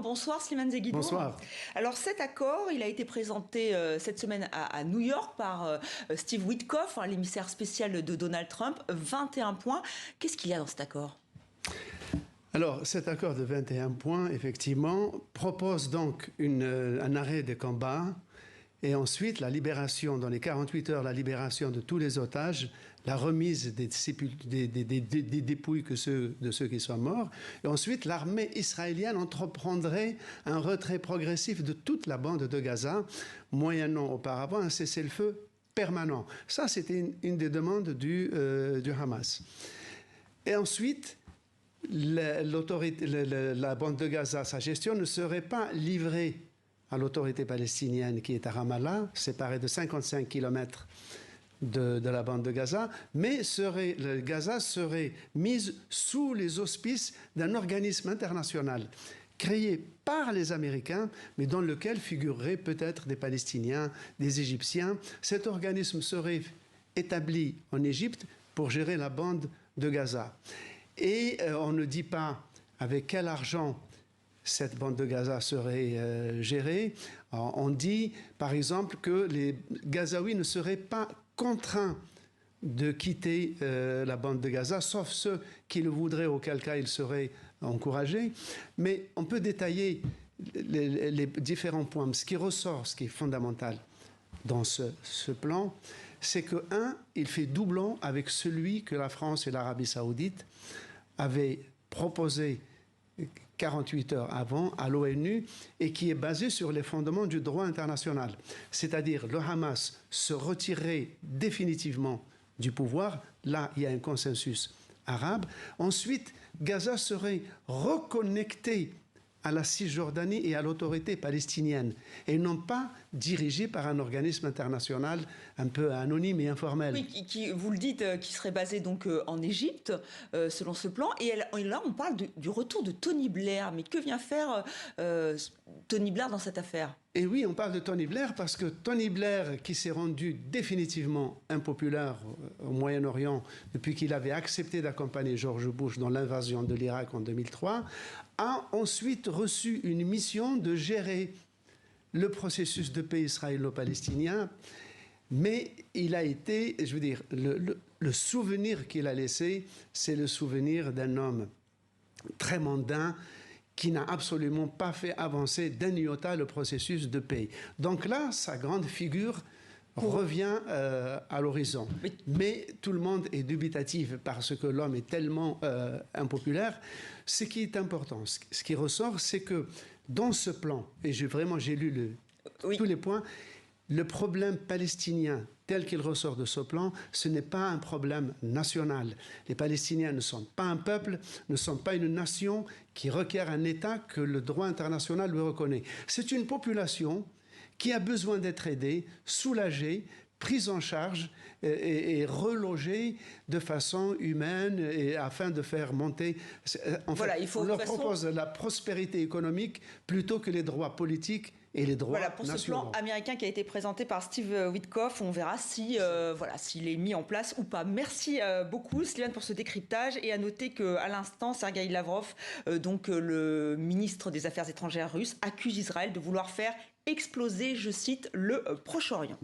Bonsoir Slimane Zeguidour. Bonsoir. Alors cet accord, il a été présenté cette semaine à New York par Steve Witkoff, l'émissaire spécial de Donald Trump. 21 points. Qu'est-ce qu'il y a dans cet accord ? Alors cet accord de 21 points, effectivement, propose donc un arrêt des combats et ensuite la libération, dans les 48 heures, la libération de tous les otages, la remise des dépouilles de ceux qui sont morts. Et ensuite, l'armée israélienne entreprendrait un retrait progressif de toute la bande de Gaza, moyennant auparavant un cessez-le-feu permanent. Ça, c'était une des demandes du Hamas. Et ensuite, la bande de Gaza, sa gestion ne serait pas livrée à l'autorité palestinienne qui est à Ramallah, séparée de 55 km de la bande de Gaza, mais Gaza serait mise sous les auspices d'un organisme international créé par les Américains, mais dans lequel figureraient peut-être des Palestiniens, des Égyptiens. Cet organisme serait établi en Égypte pour gérer la bande de Gaza. Et on ne dit pas avec quel argent cette bande de Gaza serait gérée. Alors, on dit, par exemple, que les Gazaouis ne seraient pas contraints de quitter la bande de Gaza, sauf ceux qui le voudraient, auquel cas ils seraient encouragés. Mais on peut détailler les différents points. Ce qui ressort, ce qui est fondamental dans ce plan, c'est que, il fait doublon avec celui que la France et l'Arabie saoudite avaient proposé 48 heures avant à l'ONU et qui est basé sur les fondements du droit international. C'est-à-dire le Hamas se retirerait définitivement du pouvoir. Là, il y a un consensus arabe. Ensuite, Gaza serait reconnecté à la Cisjordanie et à l'autorité palestinienne, et non pas dirigé par un organisme international un peu anonyme et informel. Oui, vous le dites, qui serait basé donc en Égypte, selon ce plan. Et là, on parle du retour de Tony Blair. Mais que vient faire Tony Blair dans cette affaire ? Et oui, on parle de Tony Blair parce que Tony Blair, qui s'est rendu définitivement impopulaire au Moyen-Orient depuis qu'il avait accepté d'accompagner George Bush dans l'invasion de l'Irak en 2003, a ensuite reçu une mission de gérer le processus de paix israélo-palestinien. Mais il a été, je veux dire, le souvenir qu'il a laissé, c'est le souvenir d'un homme très mondain, qui n'a absolument pas fait avancer d'un iota le processus de paix. Donc là, sa grande figure revient à l'horizon. Mais tout le monde est dubitatif parce que l'homme est tellement impopulaire. Ce qui est important, ce qui ressort, c'est que dans ce plan, et j'ai lu tous les points, le problème palestinien tel qu'il ressort de ce plan, ce n'est pas un problème national. Les Palestiniens ne sont pas un peuple, ne sont pas une nation qui requiert un État que le droit international lui reconnaît. C'est une population qui a besoin d'être aidée, soulagée, prise en charge et relogée de façon humaine et afin de faire monter... En fait, on leur propose la prospérité économique plutôt que les droits politiques et les droits nationaux. Pour ce plan américain qui a été présenté par Steve Witkoff, on verra s'il est mis en place ou pas. Merci beaucoup Slimane pour ce décryptage, et à noter qu'à l'instant, Sergueï Lavrov, le ministre des Affaires étrangères russe, accuse Israël de vouloir faire exploser, je cite, le Proche-Orient.